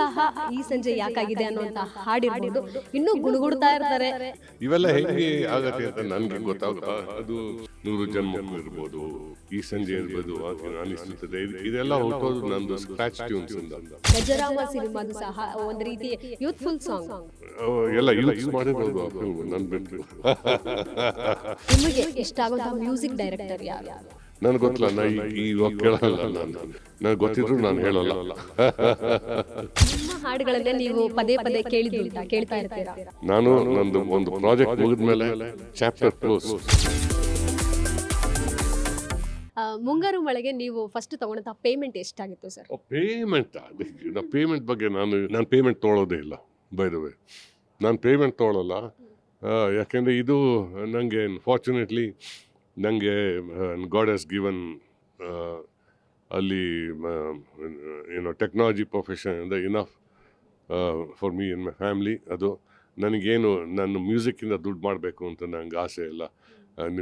ಸಹ ಈ ಸಂಜೆ ಯಾಕಾಗಿದೆ ಅನ್ನುವಂತ ಹಾಡಿರ್ಬೋದು. ಇನ್ನೂ ಗುಣಗುಡ್ತಾ ಇರ್ತಾರೆ. ಇವೆಲ್ಲ ಹೆಂಗೆ ಆಗತ್ತೆ ಅಂತ ನನ್ಗೆ ಗೊತ್ತಾಗಲ್ಲ. ಅದು 100 ಜನ್ಮಕ್ಕೂ ಇರ್ಬೋದು, ಈ ಸಂಜೆ ಇರ್ಬೋದು ಅನಿಸ್ತದೆ. ಇದೆಲ್ಲ ಹುಟ್ಟೋದು ನಂದು ಸ್ಕ್ರಾಚ್ ಟ್ಯೂನ್ಸ್ ಇಂದ. ಗಜರಾಮ ಸಿನಿಮಾದು ಸಹ ಒಂದ್ ರೀತಿ ಯೂತ್ಫುಲ್ ಸಾಂಗ್. ಎಲ್ಲ ಯೂಸ್ ಮಾಡಿರೋದು ಆ ಫಿಲ್ಮ್ ನನ್ ಬಿಟ್ಟು. ನಿಮಗೆ ಇಷ್ಟ ಆಗುವಂತಹ ಮ್ಯೂಸಿಕ್ ಡೈರೆಕ್ಟರ್ ಯಾರು? ನನ್ಗೆ ಗೊತ್ತಿಲ್ಲ, ನಾ ಇವಾಗ ಕೇಳಲ್ಲ. ನನಗೆ ಗೊತ್ತಿದ್ರು ನಾನು ಹೇಳಲ್ಲ. ನಿಮ್ಮ ಹಾಡುಗಳನ್ನೇ ನೀವು ಪದೇ ಪದೇ ಕೇಳಿದ್ದುಂಟಾ, ಕೇಳ್ತಾ ಇರ್ತೀರಾ? ನಾನು ನಂದು ಒಂದು ಪ್ರಾಜೆಕ್ಟ್ ಮುಗಿದ್ಮೇಲೆ ಚಾಪ್ಟರ್ ಕ್ಲೋಸ್. ಮುಂಗಾರು ಮಳೆಗೆ ನೀವು ಫಸ್ಟ್ ತಗೊಂಡಂತಹ ಪೇಮೆಂಟ್ ಎಷ್ಟಾಗಿತ್ತು ಸರ್? ಪೇಮೆಂಟ್ ಬಗ್ಗೆ ನಾನು ಪೇಮೆಂಟ್ ತೊಗೊಳೋದೇ ಇಲ್ಲ. ಬೈ ದ ವೇ ನಾನು ಪೇಮೆಂಟ್ ತೊಗೊಳಲ್ಲ. ಯಾಕೆಂದರೆ ಇದು ನನಗೆ ಫಾರ್ಚುನೇಟ್ಲಿ ನನಗೆ ಗಾಡ್ ಹ್ಯಾಸ್ ಗಿವನ್ ಅಲ್ಲಿ ಏನೋ ಟೆಕ್ನಾಲಜಿ ಪ್ರೊಫೆಷನ್ ಇಂದ enough for me in my family. ಅದು ನನಗೇನು ನನ್ನ ಮ್ಯೂಸಿಕ್ಕಿಂದ ದುಡ್ಡು ಮಾಡಬೇಕು ಅಂತ ನನಗೆ ಆಸೆ ಇಲ್ಲ.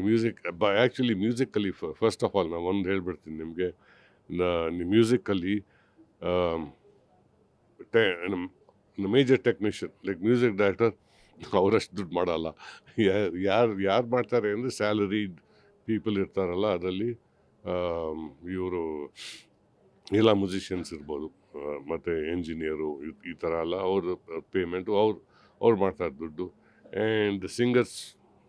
Music actually musically first of all ನಾನು ಒಂದು ಹೇಳ್ಬಿಡ್ತೀನಿ ನಿಮಗೆ. Musically major technician like music director ಅವರಷ್ಟು ದುಡ್ಡು ಮಾಡಲ್ಲ. ಯಾರು ಮಾಡ್ತಾರೆ ಅಂದರೆ ಸ್ಯಾಲರಿಡ್ ಪೀಪಲ್ ಇರ್ತಾರಲ್ಲ, ಅದರಲ್ಲಿ ಇವರು ಎಲ್ಲ ಮ್ಯೂಸಿಷಿಯನ್ಸ್ ಇರ್ಬೋದು, ಮತ್ತು ಎಂಜಿನಿಯರು ಈ ಥರ ಎಲ್ಲ ಅವ್ರ ಪೇಮೆಂಟು ಅವ್ರು ಮಾಡ್ತಾರೆ ದುಡ್ಡು. And singers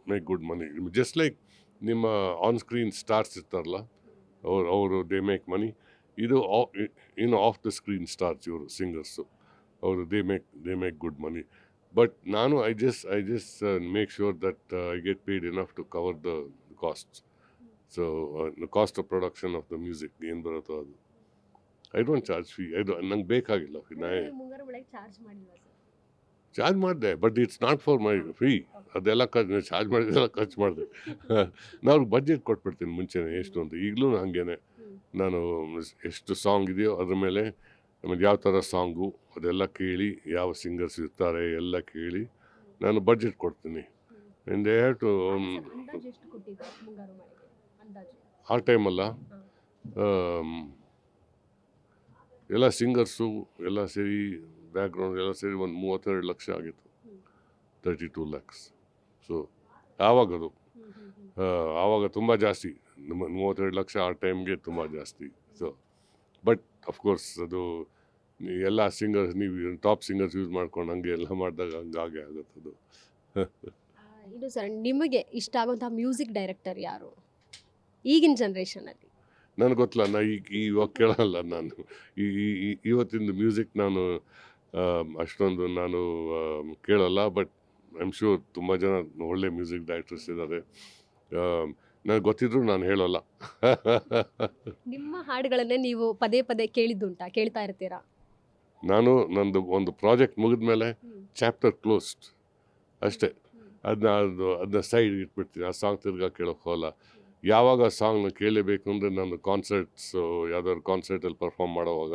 make good money. Just like ನಿಮ್ಮ ಆನ್ ಸ್ಕ್ರೀನ್ ಸ್ಟಾರ್ಸ್ ಇರ್ತಾರಲ್ಲ, ಅವರು ದೇ ಮೇಕ್ ಮನಿ. ಇದು ಇನ್ನು ಆಫ್ ದ ಸ್ಕ್ರೀನ್ ಸ್ಟಾರ್ಸ್ ಇವರು ಸಿಂಗರ್ಸು, ಅವರು they make good money. But ನಾನು I just make sure that I get paid enough to cover the costs. So the cost of production of the music ಏನು ಬರುತ್ತೋ ಅದು. I don't charge fee. ನಂಗೆ ಬೇಕಾಗಿಲ್ಲ fee. Charge ಮಾಡಿದೆ, but it's not for my fee. ಅದೆಲ್ಲ charge ಮಾಡಿದೆಲ್ಲ ಖರ್ಚು ಮಾಡಿದೆ. ನಾನು ಬಡ್ಜೆಟ್ ಕೊಟ್ಬಿಡ್ತೀನಿ ಮುಂಚೆನೇ ಎಷ್ಟು ಅಂತ. ಈಗಲೂ ಹಾಗೇನೆ, ನಾನು ಎಷ್ಟು ಸಾಂಗ್ ಇದೆಯೋ ಅದ್ರ ಮೇಲೆ, ಆಮೇಲೆ ಯಾವ ಥರ ಸಾಂಗು ಅದೆಲ್ಲ ಕೇಳಿ, ಯಾವ ಸಿಂಗರ್ಸ್ ಇರ್ತಾರೆ ಎಲ್ಲ ಕೇಳಿ ನಾನು ಬಡ್ಜೆಟ್ ಕೊಡ್ತೀನಿ. ಆ್ಯಂಡ್ ದೇ ಹ್ಯಾವ್ ಟು ಆ ಟೈಮಲ್ಲ ಎಲ್ಲ ಸಿಂಗರ್ಸು ಎಲ್ಲ ಸೇರಿ ಬ್ಯಾಕ್ಗ್ರೌಂಡ್ ಎಲ್ಲ ಸೇರಿ ಒಂದು 32 ಲಕ್ಷ ಆಗಿತ್ತು. 32 lakhs. ಸೊ ಆವಾಗ ತುಂಬ ಜಾಸ್ತಿ. 32 ಲಕ್ಷ ಆ ಟೈಮ್ಗೆ ತುಂಬ ಜಾಸ್ತಿ. ಸೊ ಬಟ್ ಅಫ್ಕೋರ್ಸ್ ಅದು ಎಲ್ಲ ಸಿಂಗರ್ಸ್, ನೀವು ಟಾಪ್ ಸಿಂಗರ್ಸ್ ಯೂಸ್ ಮಾಡ್ಕೊಂಡು ಹಂಗೆ ಎಲ್ಲ ಮಾಡಿದಾಗ ಹಂಗಾಗೆ ಆಗುತ್ತದು. ಇದು ಸರ್, ನಿಮಗೆ ಇಷ್ಟ ಆಗುವಂತಹ ಮ್ಯೂಸಿಕ್ ಡೈರೆಕ್ಟರ್ ಯಾರು ಈಗಿನ ಜನ್ರೇಷನಲ್ಲಿ? ನನಗೆ ಗೊತ್ತಿಲ್ಲ, ನಾ ಇವಾಗ ಕೇಳಲ್ಲ. ನಾನು ಇವತ್ತಿನ ಮ್ಯೂಸಿಕ್ ನಾನು ಅಷ್ಟೊಂದು ನಾನು ಕೇಳಲ್ಲ. ಬಟ್ ಐ ಆಮ್ ಶ್ಯೂರ್ ತುಂಬ ಜನ ಒಳ್ಳೆ ಮ್ಯೂಸಿಕ್ ಡೈರೆಕ್ಟರ್ಸ್ ಇದ್ದಾರೆ. ನನಗೆ ಗೊತ್ತಿದ್ರು ನಾನು ಹೇಳಲ್ಲ. ನಿಮ್ಮ ಹಾಡುಗಳನ್ನೇ ನೀವು ಪದೇ ಪದೇ ಕೇಳಿದ್ದುಂಟಾ, ಕೇಳ್ತಾ ಇರ್ತೀರಾ? ನಂದು ಒಂದು ಪ್ರಾಜೆಕ್ಟ್ ಮುಗಿದ್ಮೇಲೆ ಚಾಪ್ಟರ್ ಕ್ಲೋಸ್ಡ್ ಅಷ್ಟೇ. ಅದನ್ನ ಸೈಡ್ ಇಟ್ಬಿಡ್ತೀನಿ. ಆ ಸಾಂಗ್ ತಿರ್ಗಾ ಕೇಳೋಕೆ ಹೋಗಲ್ಲ. ಯಾವಾಗ ಆ ಸಾಂಗ್ನ ಕೇಳಲೇಬೇಕು ಅಂದರೆ ನಾನು ಕಾನ್ಸರ್ಟ್ಸು ಯಾವ್ದಾದ್ರು ಕಾನ್ಸರ್ಟಲ್ಲಿ ಪರ್ಫಾರ್ಮ್ ಮಾಡೋವಾಗ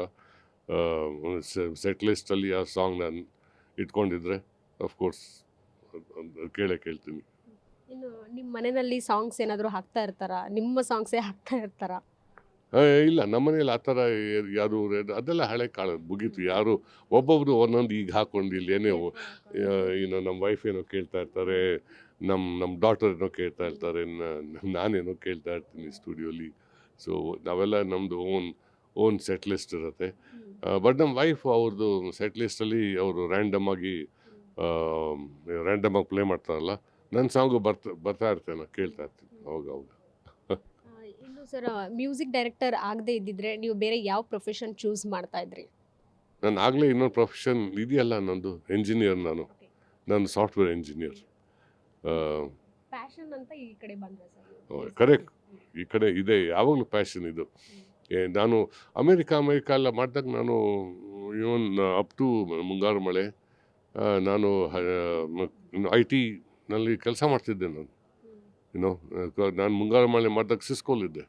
ಸೆಟ್ ಲಿಸ್ಟಲ್ಲಿ ಆ ಸಾಂಗ್ ನಾನು ಇಟ್ಕೊಂಡಿದ್ರೆ ಅಫ್ಕೋರ್ಸ್ ಕೇಳ್ತೀನಿ. ಇನ್ನು ನಿಮ್ಮ ಮನೆಯಲ್ಲಿ ಸಾಂಗ್ಸ್ ಏನಾದರೂ ಹಾಕ್ತಾ ಇರ್ತಾರಾ? ನಿಮ್ಮ ಸಾಂಗ್ಸೇ ಹಾಕ್ತಾ ಇರ್ತಾರಾ? ಇಲ್ಲ, ನಮ್ಮನೇಲಿ ಆ ಥರ ಯಾವುದು ಅದೆಲ್ಲ ಹಳೆ ಕಾಲದ ಮುಗೀತು. ಯಾರು ಒಬ್ಬೊಬ್ರು ಒಂದೊಂದು ಈಗ ಹಾಕ್ಕೊಂಡು ಇಲ್ಲಿ ಏನೇ ಏನೋ ನಮ್ಮ ವೈಫ್ ಏನೋ ಕೇಳ್ತಾ ಇರ್ತಾರೆ, ನಮ್ಮ ಡಾಟರ್ ಏನೋ ಕೇಳ್ತಾ ಇರ್ತಾರೆ, ನಾನೇನೋ ಕೇಳ್ತಾ ಇರ್ತೀನಿ ಸ್ಟುಡಿಯೋಲಿ. ಸೊ ನಾವೆಲ್ಲ ನಮ್ಮದು ಓನ್ ಸೆಟ್ ಲಿಸ್ಟ್ ಇರುತ್ತೆ. ಬಟ್ ನಮ್ಮ ವೈಫ್ ಅವ್ರದ್ದು ಸೆಟ್ ಲಿಸ್ಟಲ್ಲಿ ಅವರು ರ್ಯಾಂಡಮ್ ಆಗಿ ಪ್ಲೇ ಮಾಡ್ತಾರಲ್ಲ, ನನ್ನ ಸಾಂಗು ಬರ್ತಾ ಇರ್ತೇನೆ, ಕೇಳ್ತಾ ಇರ್ತೀನಿ ಅವಾಗ. ಇನ್ನು ಸರ್, ಮ್ಯೂಸಿಕ್ ಡೈರೆಕ್ಟರ್ ಆಗದೆ ಇದ್ದಿದ್ರೆ ನೀವು ಬೇರೆ ಯಾವ ಪ್ರೊಫೆಷನ್ ಚೂಸ್ ಮಾಡ್ತಾ ಇದ್ರಿ? ನಾನು ಆಗಲೇ ಇನ್ನೊಂದು ಪ್ರೊಫೆಷನ್ ಇದೆಯಲ್ಲ, ನಂದು ಎಂಜಿನಿಯರ್. ನಾನು ಸಾಫ್ಟ್ವೇರ್ ಎಂಜಿನಿಯರ್. ಪ್ಯಾಷನ್ ಅಂತ ಈ ಕಡೆ ಬಂದ್ರೆ ಸರ್? ಕರೆಕ್ಟ್, ಈ ಕಡೆ ಇದೆ, ಯಾವಾಗಲೂ ಪ್ಯಾಷನ್ ಇದು. ನಾನು ಅಮೇರಿಕಾ ಎಲ್ಲ ಮಾಡಿದಾಗ ನಾನು ಇವನ್ ಅಪ್ ಟು ಮುಂಗಾರು ಮಳೆ ನಾನು IT-ನಲ್ಲಿ ಕೆಲಸ ಮಾಡ್ತಿದ್ದೆ. ನಾನು ಮುಂಗಾರು ಮಳೆ ಮಾಡಿದಾಗ ಸಿಸ್ಕೋಲಿದ್ದೆ.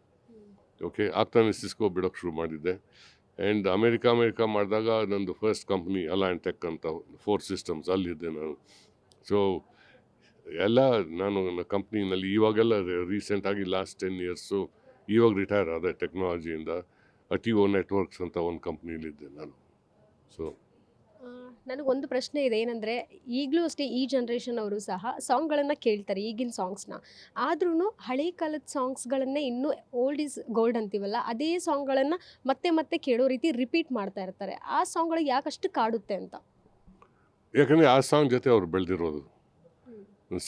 ಓಕೆ, ಆಗ್ತಾನೆ ಸಿಸ್ಕೋ ಬಿಡೋಕ್ಕೆ ಶುರು ಮಾಡಿದ್ದೆ. ಆ್ಯಂಡ್ ಅಮೇರಿಕಾ ಮಾಡಿದಾಗ ನಂದು ಫಸ್ಟ್ ಕಂಪ್ನಿ ಅಲೈನ್ ಟೆಕ್ ಅಂತ 4 Systems ಅಲ್ಲಿದ್ದೆ ನಾನು. ಸೊ ಎಲ್ಲ ನಾನು ನನ್ನ ಕಂಪ್ನಿನಲ್ಲಿ ಇವಾಗೆಲ್ಲ ರೀಸೆಂಟಾಗಿ ಲಾಸ್ಟ್ 10 years ಇವಾಗ ರಿಟೈರ್ ಆದೆ ಟೆಕ್ನಾಲಜಿಯಿಂದ. TO ನೆಟ್ವರ್ಕ್ಸ್ ಅಂತ ಒಂದು ಕಂಪ್ನಿಲಿದ್ದೆ ನಾನು. ಸೊ ನನಗೊಂದು ಪ್ರಶ್ನೆ ಇದೆ, ಏನಂದರೆ ಈಗಲೂ ಅಷ್ಟೇ ಈ ಜನ್ರೇಷನ್ ಅವರು ಸಹ ಸಾಂಗ್ಗಳನ್ನು ಕೇಳ್ತಾರೆ, ಈಗಿನ ಸಾಂಗ್ಸ್ನ. ಆದ್ರೂ ಹಳೆ ಕಾಲದ ಸಾಂಗ್ಸ್ಗಳನ್ನೇ ಇನ್ನೂ ಓಲ್ಡ್ ಈಸ್ ಗೋಲ್ಡ್ ಅಂತೀವಲ್ಲ, ಅದೇ ಸಾಂಗ್ಗಳನ್ನು ಮತ್ತೆ ಮತ್ತೆ ಕೇಳೋ ರೀತಿ ರಿಪೀಟ್ ಮಾಡ್ತಾ ಇರ್ತಾರೆ. ಆ ಸಾಂಗ್ಗಳು ಯಾಕಷ್ಟು ಕಾಡುತ್ತೆ ಅಂತ? ಯಾಕಂದರೆ ಆ ಸಾಂಗ್ ಜೊತೆ ಅವ್ರು ಬೆಳೆದಿರೋದು,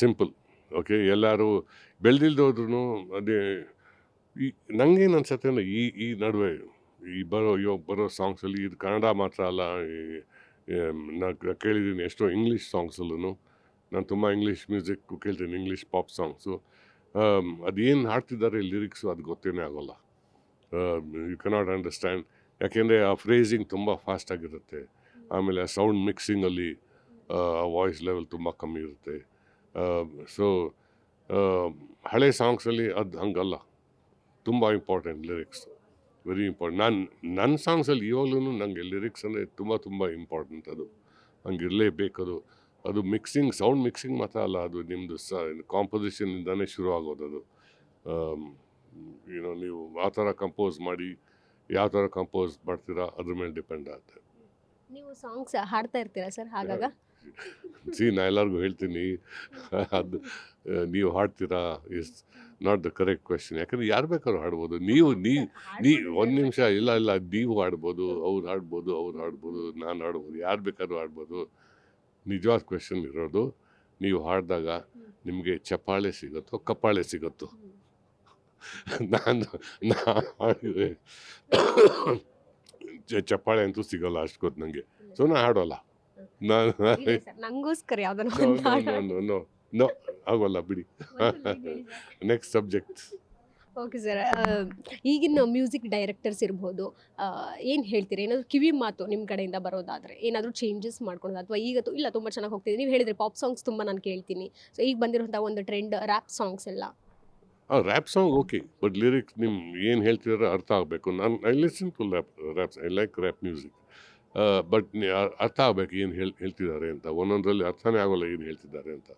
ಸಿಂಪಲ್. ಓಕೆ, ಎಲ್ಲರೂ ಬೆಳೆದಿಲ್ದೋದ್ರೂ ಅದೇ ಈ ನಂಗೇನು ಅನ್ಸುತ್ತೆ ಅಂದರೆ ಈ ನಡುವೆ ಬರೋ ಸಾಂಗ್ಸಲ್ಲಿ ಇದು ಕನ್ನಡ ಮಾತ್ರ ಅಲ್ಲ, ನಾನು ಕೇಳಿದ್ದೀನಿ ಎಷ್ಟೋ ಇಂಗ್ಲೀಷ್ ಸಾಂಗ್ಸಲ್ಲೂ. ನಾನು ತುಂಬ ಇಂಗ್ಲೀಷ್ ಮ್ಯೂಸಿಕ್ಕು ಕೇಳ್ತೀನಿ, ಇಂಗ್ಲೀಷ್ ಪಾಪ್ ಸಾಂಗ್ಸು. ಅದೇನು ಹಾಡ್ತಿದ್ದಾರೆ ಲಿರಿಕ್ಸು ಅದು ಗೊತ್ತೇನೇ ಆಗೋಲ್ಲ. ಯು ಕೆನಾಟ್ ಅಂಡರ್ಸ್ಟ್ಯಾಂಡ್, ಯಾಕೆಂದರೆ ಆ ಫ್ರೇಸಿಂಗ್ ತುಂಬ ಫಾಸ್ಟಾಗಿರುತ್ತೆ. ಆಮೇಲೆ ಆ ಸೌಂಡ್ ಮಿಕ್ಸಿಂಗಲ್ಲಿ ವಾಯ್ಸ್ ಲೆವೆಲ್ ತುಂಬ ಕಮ್ಮಿ ಇರುತ್ತೆ. ಸೊ ಹಳೆ ಸಾಂಗ್ಸಲ್ಲಿ ಅದು ಹಂಗಲ್ಲ, ತುಂಬ ಇಂಪಾರ್ಟೆಂಟ್ ಲಿರಿಕ್ಸ್, ವೆರಿ ಇಂಪಾರ್ಟೆಂಟ್. ನನ್ನ ಸಾಂಗ್ಸಲ್ಲಿ ಇವಾಗಲೂ ನನಗೆ ಲಿರಿಕ್ಸ್ ಅಂದರೆ ತುಂಬ ಇಂಪಾರ್ಟೆಂಟ್. ಅದು ಹಂಗಿರಲೇಬೇಕದು. ಅದು ಮಿಕ್ಸಿಂಗ್, ಸೌಂಡ್ ಮಿಕ್ಸಿಂಗ್ ಮಾತ್ರ ಅಲ್ಲ, ಅದು ನಿಮ್ಮದು ಕಾಂಪೋಸಿಷನಿಂದನೇ ಶುರು ಆಗೋದು. ಏನೋ ನೀವು ಆ ಥರ ಕಂಪೋಸ್ ಮಾಡಿ ಯಾವ ಥರ ಕಂಪೋಸ್ ಮಾಡ್ತೀರಾ ಅದ್ರ ಮೇಲೆ ಡಿಪೆಂಡ್ ಆಗುತ್ತೆ. ನೀವು ಸಾಂಗ್ಸ್ ಹಾಡ್ತಾ ಇರ್ತೀರಾ ಸರ್ ಹಾಗಾಗ? ನಾನು ಎಲ್ಲರಿಗೂ ಹೇಳ್ತೀನಿ, ಅದು ನೀವು ಹಾಡ್ತೀರಾ is not the correct question. ಯಾಕಂದರೆ ಯಾರು ಬೇಕಾದ್ರೂ ಹಾಡ್ಬೋದು. ನೀವು ಒಂದು ನಿಮಿಷ, ಇಲ್ಲ ನೀವು ಹಾಡ್ಬೋದು, ಅವ್ರು ಹಾಡ್ಬೋದು, ನಾನು ಹಾಡ್ಬೋದು, ಯಾರು ಬೇಕಾದ್ರೂ ಹಾಡ್ಬೋದು. ನಿಜವಾದ ಕ್ವೆಶನ್ ಇರೋದು, ನೀವು ಹಾಡಿದಾಗ ನಿಮಗೆ ಚಪ್ಪಾಳೆ ಸಿಗುತ್ತೋ ಕಪ್ಪಾಳೆ ಸಿಗುತ್ತೋ. ನಾನು ಹಾಡಿದ್ರೆ ಚಪ್ಪಾಳೆ ಅಂತೂ ಸಿಗೋಲ್ಲ, ಅಷ್ಟು ಗೊತ್ತು ನನಗೆ. ಸೊ ನಾನು ಹಾಡೋಲ್ಲ. ನಂಗೋಸ್ಕರ ನೋ ಆಗೋಲ್ಲ ಬಿಡಿ. Next subject. ಓಕೆ ಸರ್, ಈಗಿನ ಮ್ಯೂಸಿಕ್ ಡೈರೆಕ್ಟರ್ಸ್ ಇರ್ಬೋದು, ಏನು ಹೇಳ್ತೀರಿ? ಏನಾದರೂ ಕಿವಿ ಮಾತು ನಿಮ್ಮ ಕಡೆಯಿಂದ ಬರೋದಾದರೆ ಏನಾದರೂ ಚೇಂಜಸ್ ಮಾಡ್ಕೊಳೋದು, ಅಥವಾ ಈಗ ಇಲ್ಲ ತುಂಬ ಚೆನ್ನಾಗಿ ಹೋಗ್ತಿದೆ, ನೀವು ಹೇಳಿದ್ರಿ ಪಾಪ್ ಸಾಂಗ್ಸ್ ತುಂಬ ನಾನು ಕೇಳ್ತೀನಿ, ಸೊ ಈಗ ಬಂದಿರೋಂಥ ಒಂದು ಟ್ರೆಂಡ್ ರ್ಯಾಪ್ ಸಾಂಗ್ಸ್ ಎಲ್ಲ. Rap song okay, but lyrics ನಿಮ್ಮ ಏನು ಹೇಳ್ತಿದಾರೆ ಅರ್ಥ ಆಗಬೇಕು. I listen to raps, I like rap music. But ಅರ್ಥ ಆಗಬೇಕು ಏನು ಹೇಳ್ತಿದ್ದಾರೆ ಅಂತ. ಒಂದೊಂದರಲ್ಲಿ ಅರ್ಥನೇ ಆಗೋಲ್ಲ ಏನು ಹೇಳ್ತಿದ್ದಾರೆ ಅಂತ.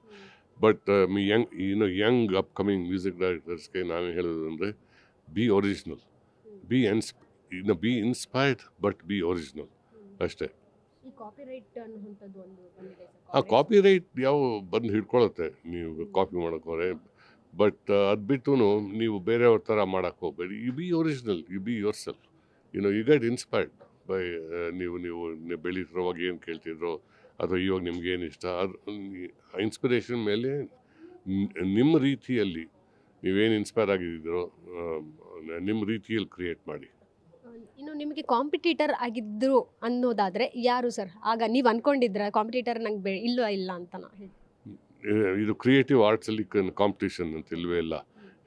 ಬಟ್ ಯಂಗ್ ಅಪ್ಕಮಿಂಗ್ ಮ್ಯೂಸಿಕ್ ಡೈರೆಕ್ಟರ್ಸ್ಗೆ ನಾನು ಹೇಳೋದು ಅಂದರೆ B original, B inspired but B original ಅಷ್ಟೇ. ಆ ಕಾಪಿರೈಟ್ ಯಾವ ಬಂದು ಹಿಡ್ಕೊಳತ್ತೆ ನೀವು ಕಾಪಿ ಮಾಡೋಕ್ಕೋರೆ. ಬಟ್ ಅದು ಬಿಟ್ಟು ನೀವು ಬೇರೆಯವ್ರ ಥರ ಮಾಡೋಕ್ಕೆ ಹೋಗಬೇಡಿ. You be original, you be yourself. You get inspired by ನೀವು ಬೆಳೀತಿರೋವಾಗ ಏನು ಕೇಳ್ತಿದ್ರೋ ಅಥವಾ ಇವಾಗ ನಿಮ್ಗೇನು ಇಷ್ಟ, ಅದು ಇನ್ಸ್ಪಿರೇಷನ್ ಮೇಲೆ ನಿಮ್ಮ ರೀತಿಯಲ್ಲಿ ನೀವೇನು ಇನ್ಸ್ಪೈರ್ ಆಗಿದ್ದೀರೋ ನಿಮ್ಮ ರೀತಿಯಲ್ಲಿ ಕ್ರಿಯೇಟ್ ಮಾಡಿ. ಇನ್ನು ನಿಮಗೆ ಕಾಂಪಿಟೇಟರ್ ಆಗಿದ್ರು ಅನ್ನೋದಾದರೆ ಯಾರು ಸರ್? ಆಗ ನೀವು ಅಂದ್ಕೊಂಡಿದ್ರ ಕಾಂಪಿಟೇಟರ್ ನಂಗೆ ಇಲ್ಲ ಅಂತ ಹೇಳಿ? ಇದು ಕ್ರಿಯೇಟಿವ್ ಆರ್ಟ್ಸಲ್ಲಿ ಕಾಂಪಿಟೇಷನ್ ಅಂತ ಇಲ್ಲವೇ ಇಲ್ಲ.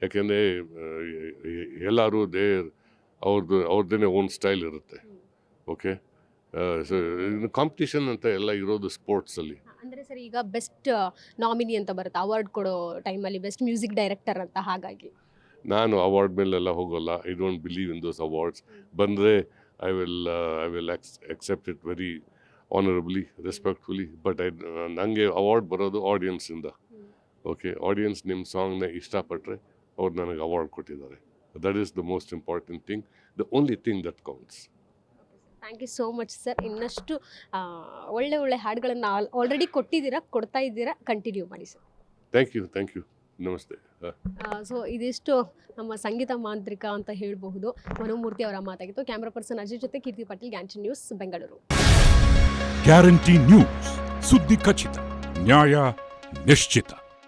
ಯಾಕೆಂದರೆ ಎಲ್ಲರೂ ಅವ್ರದ್ದೇ ಓನ್ ಸ್ಟೈಲ್ ಇರುತ್ತೆ. ಓಕೆ, ಸೊ ಕಾಂಪಿಟೇಷನ್ ಅಂತ ಎಲ್ಲ ಇರೋದು ಸ್ಪೋರ್ಟ್ಸಲ್ಲಿ. ಅಂದರೆ ಸರ್ ಈಗ ಬೆಸ್ಟ್ ನಾಮಿನಿ ಅಂತ ಬರುತ್ತೆ ಅವಾರ್ಡ್ ಕೊಡೋ ಟೈಮಲ್ಲಿ, ಬೆಸ್ಟ್ ಮ್ಯೂಸಿಕ್ ಡೈರೆಕ್ಟರ್ ಅಂತ. ಹಾಗಾಗಿ ನಾನು ಅವಾರ್ಡ್ ಮೇಲೆಲ್ಲ ಹೋಗೋಲ್ಲ. I don't believe in those awards. ಬಂದರೆ I will accept it very honorably, respectfully. But ನನಗೆ ಅವಾರ್ಡ್ ಬರೋದು ಆಡಿಯನ್ಸಿಂದ. ಓಕೆ, ಆಡಿಯನ್ಸ್ ನಿಮ್ಮ ಸಾಂಗ್ನ ಇಷ್ಟಪಟ್ಟರೆ ಅವ್ರು ನನಗೆ ಅವಾರ್ಡ್ ಕೊಟ್ಟಿದ್ದಾರೆ. That is the most important thing, the only thing that counts. Thank you so much sir. ಇನ್ನಷ್ಟು ಒಳ್ಳೆ ಹಾಡುಗಳನ್ನು ಆಲ್ರೆಡಿ ಕೊಡ್ತಾ ಇದ್ದೀರಾ, ಕಂಟಿನ್ಯೂ ಮಾಡಿ ಸರ್. ಥ್ಯಾಂಕ್ ಯು, ನಮಸ್ತೆ. ಸೊ ಇದಿಷ್ಟು ನಮ್ಮ ಸಂಗೀತ ಮಾಂತ್ರಿಕ ಅಂತ ಹೇಳಬಹುದು ಮನೋಮೂರ್ತಿ ಅವರ ಮಾತಾಗಿತ್ತು. ಕ್ಯಾಮ್ರಾ ಪರ್ಸನ್ ಅಜಯ್ ಜೊತೆ Keerthi Patil, guarantee news, Bengaluru. Guarantee news, ಸುದ್ದಿ ಖಚಿತ, ನ್ಯಾಯ ನಿಶ್ಚಿತ.